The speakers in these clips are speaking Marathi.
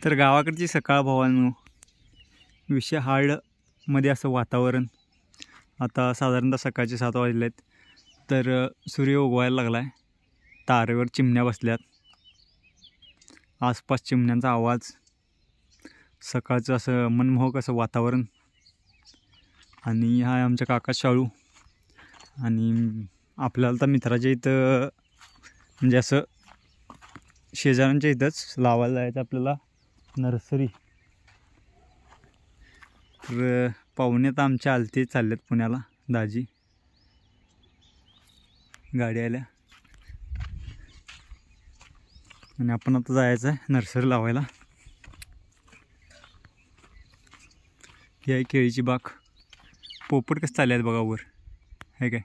तर गावाकडची सकाळ भावांनो, विषय हार्डमध्ये असं वातावरण. आता साधारणतः सकाळचे 7 वाजले आहेत. तर सूर्य उगवायला लागला आहे. तारेवर चिमण्या बसल्यात. आसपास चिमण्यांचा आवाज, सकाळचं असं मनमोहक असं वातावरण. आणि हा आमच्या काका शाळू. आणि आपल्याला तर मित्राच्या इथं म्हणजे असं शेजाऱ्यांच्या इथंच लावायला जायचं आपल्याला नर्सरी. तर पाहुणे तर आमच्या आलते चाललेत पुण्याला. दाजी गाडी आल्या आणि आपण आता जायचं आहे नर्सरी लावायला. ही आहे केळीची बाग. पोपट कसं चालले आहेत बघा वर, आहे काय.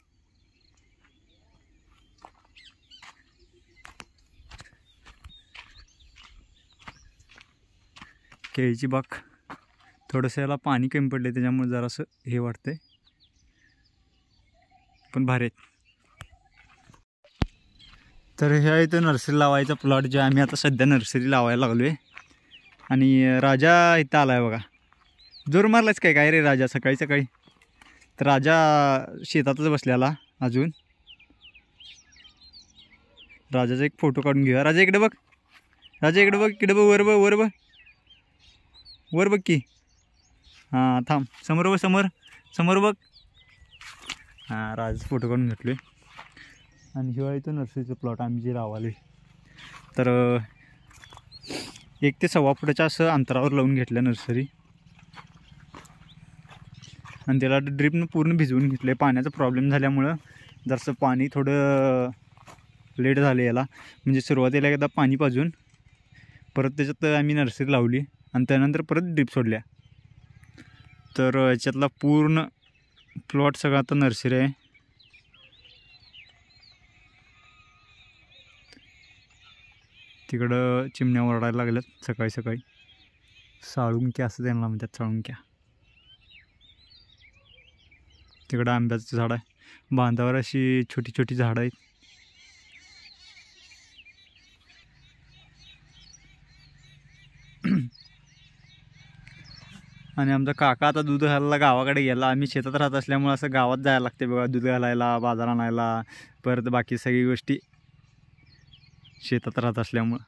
केळीची बाग. थोडंसं याला पाणी कमी पडले त्याच्यामुळे जरासं हे वाटतंय, पण भारी आहेत. तर हे आहे तर नर्सरी लावायचा प्लॉट जे आम्ही आता सध्या नर्सरी लावायला लागलो आहे. आणि राजा इथं आला आहे बघा. जोर मारलाच काय काय रे राजा सकाळी सकाळी. तर राजा शेतातच बसलेला अजून. राजाचा एक फोटो काढून घेऊया. राजा इकडे बघ, राजा इकडे बघ, इकडे बघ, वर बघ, वर बघ, वर बघ की. हां थांब, समोर बघ, समोर समोर बघ. हां, राजाचा फोटो काढून घेतलो आहे. आणि हिवाळी इथं नर्सरीचं प्लॉट आम्ही जे लावाले. तर 1 ते 1.25 फुटाच्या असं अंतरावर लावून घेतलं नर्सरी. आणि त्याला ड्रिपनं पूर्ण भिजवून घेतलं आहे. पाण्याचा प्रॉब्लेम झाल्यामुळं जरासं पाणी थोडं लेट झालं याला. म्हणजे सुरुवातीला एकदा पाणी पाजून परत त्याच्यात आम्ही नर्सरी लावली आणि त्यानंतर परत ड्रिप सोडल्या. तर याच्यातला पूर्ण प्लॉट सगळा आता नर्सरी आहे. तिकडं चिमण्या ओरडायला लागल्यात सकाळी सकाळी. साळुंक्या असं त्यांना म्हणतात, साळुंक्या. तिकडं आंब्याचं झाड आहे. बांधावर अशी छोटी छोटी झाडं आहेत. आणि आमचा काका आता दूध घालायला गावाकडे गेला. आम्ही शेतात राहत असल्यामुळं असं गावात जायला लागते बघा, दूध घालायला, बाजार आणायला, परत बाकी सगळी गोष्टी शेतात राहत असल्यामुळं.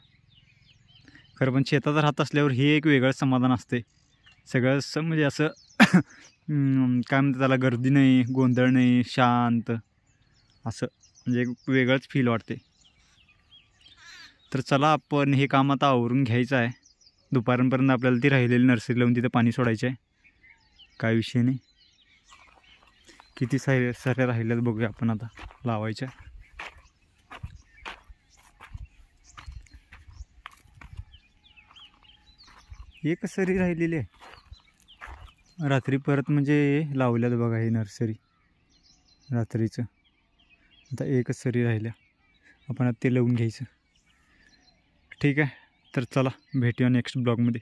खरं पण शेतात राहत असल्यावर हे एक वेगळं समाधान असते. सगळं म्हणजे असं काय म्हणतात त्याला, गर्दी नाही, गोंधळ नाही, शांत असं म्हणजे एक वेगळंच फील वाटते. तर चला आपण हे काम आता आवरून घ्यायचं आहे. दुपारपर्यंत आपल्याला ती राहिलेली नर्सरी लावून तिथे पाणी सोडायचं आहे. काय विषय नाही. किती सारे राहिल्यात बघूया आपण आता लावायच्या. एक सरी राहिलेली आहे. रात्री परत म्हणजे लावल्यात बघा ही नर्सरी रात्रीचं. आता एकच सरी राहिल्या, आपण आता ते लावून घ्यायचं. ठीक आहे, तर चला भेटूया नेक्स्ट ब्लॉगमध्ये.